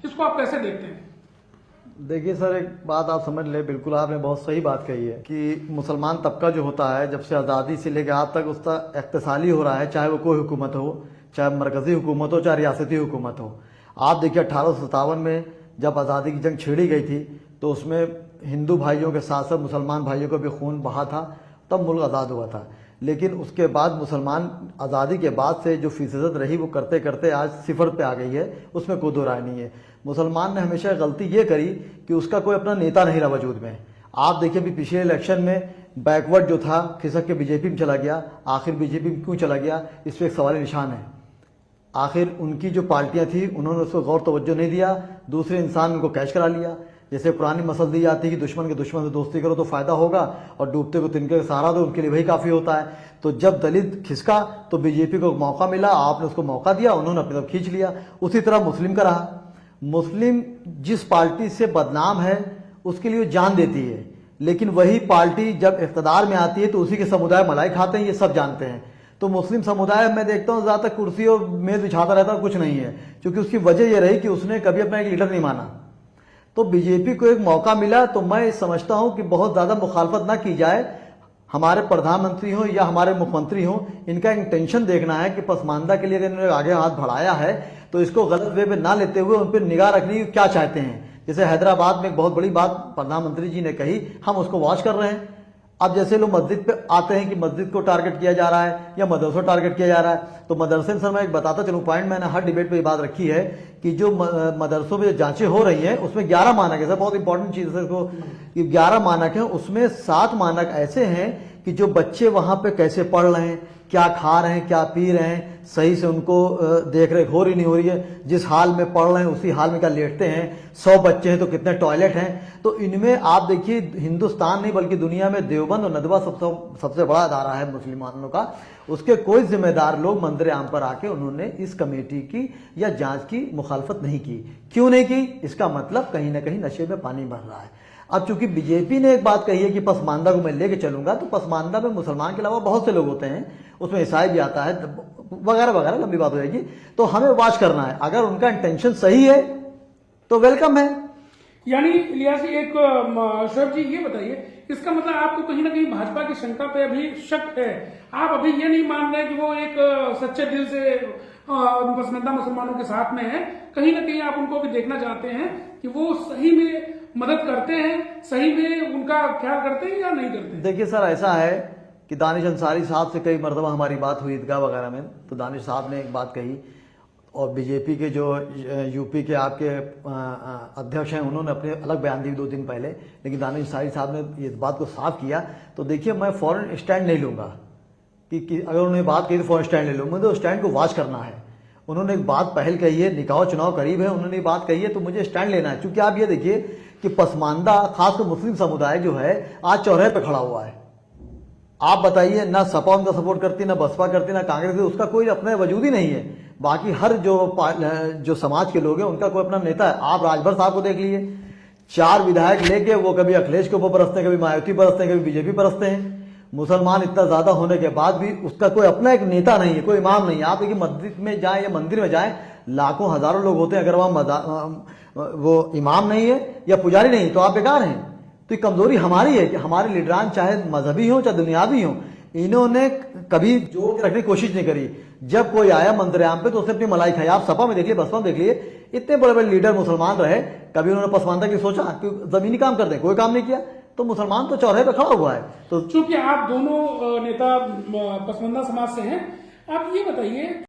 इसको आप कैसे देखते हैं? देखिए सर, एक बात आप समझ ले, बिल्कुल आपने बहुत सही बात कही है कि मुसलमान तबका जो होता है जब से आज़ादी से लेकर आज तक उसका इख्तिसाली हो रहा है, चाहे वो कोई हुकूमत हो, चाहे मरकज़ी हुकूमत हो, चाहे रियासती हुकूमत हो। आप देखिए 1857 में जब आज़ादी की जंग छेड़ी गई थी तो उसमें हिंदू भाइयों के साथ साथ मुसलमान भाइयों का भी खून बहा था, तब मुल्क आज़ाद हुआ था। लेकिन उसके बाद मुसलमान आज़ादी के बाद से जो फीसद रही वो करते करते आज सिफर पे आ गई है, उसमें कोई दो राय नहीं है। मुसलमान ने हमेशा गलती ये करी कि उसका कोई अपना नेता नहीं रहा वजूद में। आप देखिए भी पिछले इलेक्शन में बैकवर्ड जो था खिसक के बीजेपी में चला गया, आखिर बीजेपी में क्यों चला गया, इस पर एक सवाल निशान है। आखिर उनकी जो पार्टियां थी उन्होंने उसको गौर तवज्जो नहीं दिया, दूसरे इंसान उनको कैश करा लिया। जैसे पुरानी मसल दी जाती है कि दुश्मन के दुश्मन से दोस्ती करो तो फायदा होगा और डूबते को तिनके का सहारा दो, उनके लिए वही काफ़ी होता है। तो जब दलित खिसका तो बीजेपी को मौका मिला, आपने उसको मौका दिया, उन्होंने अपनी तरफ खींच लिया। उसी तरह मुस्लिम का रहा। मुस्लिम जिस पार्टी से बदनाम है उसके लिए जान देती है, लेकिन वही पार्टी जब इक़्तिदार में आती है तो उसी के समुदाय मलाई खाते हैं, ये सब जानते हैं। तो मुस्लिम समुदाय मैं देखता हूँ ज़्यादातर कुर्सी और मेज़ बिछाता रहता, कुछ नहीं है, क्योंकि उसकी वजह यह रही कि उसने कभी अपना एक लीडर नहीं माना। तो बीजेपी को एक मौका मिला तो मैं समझता हूं कि बहुत ज़्यादा मुखालफत ना की जाए। हमारे प्रधानमंत्री हों या हमारे मुख्यमंत्री हों, इनका इंटेंशन देखना है कि पसमानदा के लिए अगर इन्होंने आगे हाथ बढ़ाया है तो इसको गलत वे पे ना लेते हुए उन पर निगाह रखनी क्या चाहते हैं। जैसे हैदराबाद में एक बहुत बड़ी बात प्रधानमंत्री जी ने कही, हम उसको वॉच कर रहे हैं। अब जैसे लोग मस्जिद पे आते हैं कि मस्जिद को टारगेट किया जा रहा है या मदरसों टारगेट किया जा रहा है, तो मदरसे सर मैं एक बताता चलूँ पॉइंट, मैंने हर डिबेट पे ये बात रखी है कि जो मदरसों में जांचें हो रही हैं उसमें 11 मानक है सर, बहुत इंपॉर्टेंट चीज़ है इसको, 11 मानक हैं, उसमें 7 मानक ऐसे हैं कि जो बच्चे वहाँ पे कैसे पढ़ रहे हैं, क्या खा रहे हैं, क्या पी रहे हैं, सही से उनको देख रेख हो रही नहीं हो रही है, जिस हाल में पढ़ रहे हैं उसी हाल में क्या लेटते हैं, 100 बच्चे हैं तो कितने टॉयलेट हैं। तो इनमें आप देखिए हिंदुस्तान नहीं बल्कि दुनिया में देवबंद और नदवा सबसे बड़ा अदारा है मुसलमानों का, उसके कोई जिम्मेदार लोग मंदिर आम पर आके उन्होंने इस कमेटी की या जांच की मुखालफत नहीं की। क्यों नहीं की? इसका मतलब कहीं ना कहीं नशे में पानी भर रहा है। अब चूंकि बीजेपी ने एक बात कही है कि पसमानदा को मैं लेके चलूंगा, तो पसमानदा में मुसलमान के अलावा बहुत से लोग होते हैं, उसमें ईसाई भी आता है वगैरह वगैरह, लंबी बात हो जाएगी। तो हमें वॉच करना है, अगर उनका इंटेंशन सही है तो वेलकम है। यानी इलियास जी, एक शोएब जी ये बताइए, इसका मतलब आपको कहीं ना कहीं भाजपा की शंका पे अभी शक है, आप अभी ये नहीं मान रहे कि वो एक सच्चे दिल से पसमानदा मुसलमानों के साथ में है, कहीं ना कहीं आप उनको भी देखना चाहते हैं कि वो सही में मदद करते हैं, सही में उनका ख्याल करते हैं या नहीं करते? देखिए सर, ऐसा है कि दानिश अंसारी साहब से कई मरतबा हमारी बात हुई ईदगाह वगैरह में, तो दानिश साहब ने एक बात कही और बीजेपी के जो यूपी के आपके अध्यक्ष हैं उन्होंने अपने अलग बयान दी 2 दिन पहले, लेकिन दानिश अंसारी साहब ने इस बात को साफ किया। तो देखिए मैं फौरन स्टैंड नहीं लूँगा कि अगर उन्होंने बात कही तो फौरन स्टैंड ले लूँ, मुझे उस स्टैंड को वॉच करना है। उन्होंने एक बात पहल कही है, निकाह चुनाव करीब है, उन्होंने बात कही है तो मुझे स्टैंड लेना है। क्योंकि आप ये देखिए कि पसमानदा खासकर मुस्लिम समुदाय जो है आज चौराहे पे खड़ा हुआ है। आप बताइए, ना सपा उनका सपोर्ट करती, ना बसपा करती, ना कांग्रेस, उसका कोई अपना वजूद ही नहीं है। बाकी हर जो समाज के लोग हैं उनका कोई अपना नेता है। आप राजभर साहब को देख लीजिए, 4 विधायक लेके वो कभी अखिलेश के ऊपर बरसते हैं, कभी मायावती बरसते हैं, कभी बीजेपी बरसते हैं। मुसलमान इतना ज्यादा होने के बाद भी उसका कोई अपना एक नेता नहीं है, कोई इमाम नहीं है। आप देखिए मस्जिद में जाए या मंदिर में जाए, लाखों हजारों लोग होते हैं, अगर वहां वो इमाम नहीं है या पुजारी नहीं तो आप बेकार हैं। तो ये कमजोरी हमारी है कि हमारे लीडरान चाहे मजहबी हो चाहे दुनियावी हो, इन्होंने कभी जोड़ के रखने की कोशिश नहीं करी। जब कोई आया मंदिराम पे तो उसने अपनी मलाई खाई। आप सपा में देख लिए, बसपा में देख लिए, इतने बड़े बड़े लीडर मुसलमान रहे, कभी उन्होंने पसमानदा की सोचा कि जमीनी काम कर दें, कोई काम नहीं किया। तो मुसलमान तो चौराहे पे खड़ा हुआ है। तो चूंकि आप दोनों नेता पसमानदा समाज से हैं, आप ये बताइए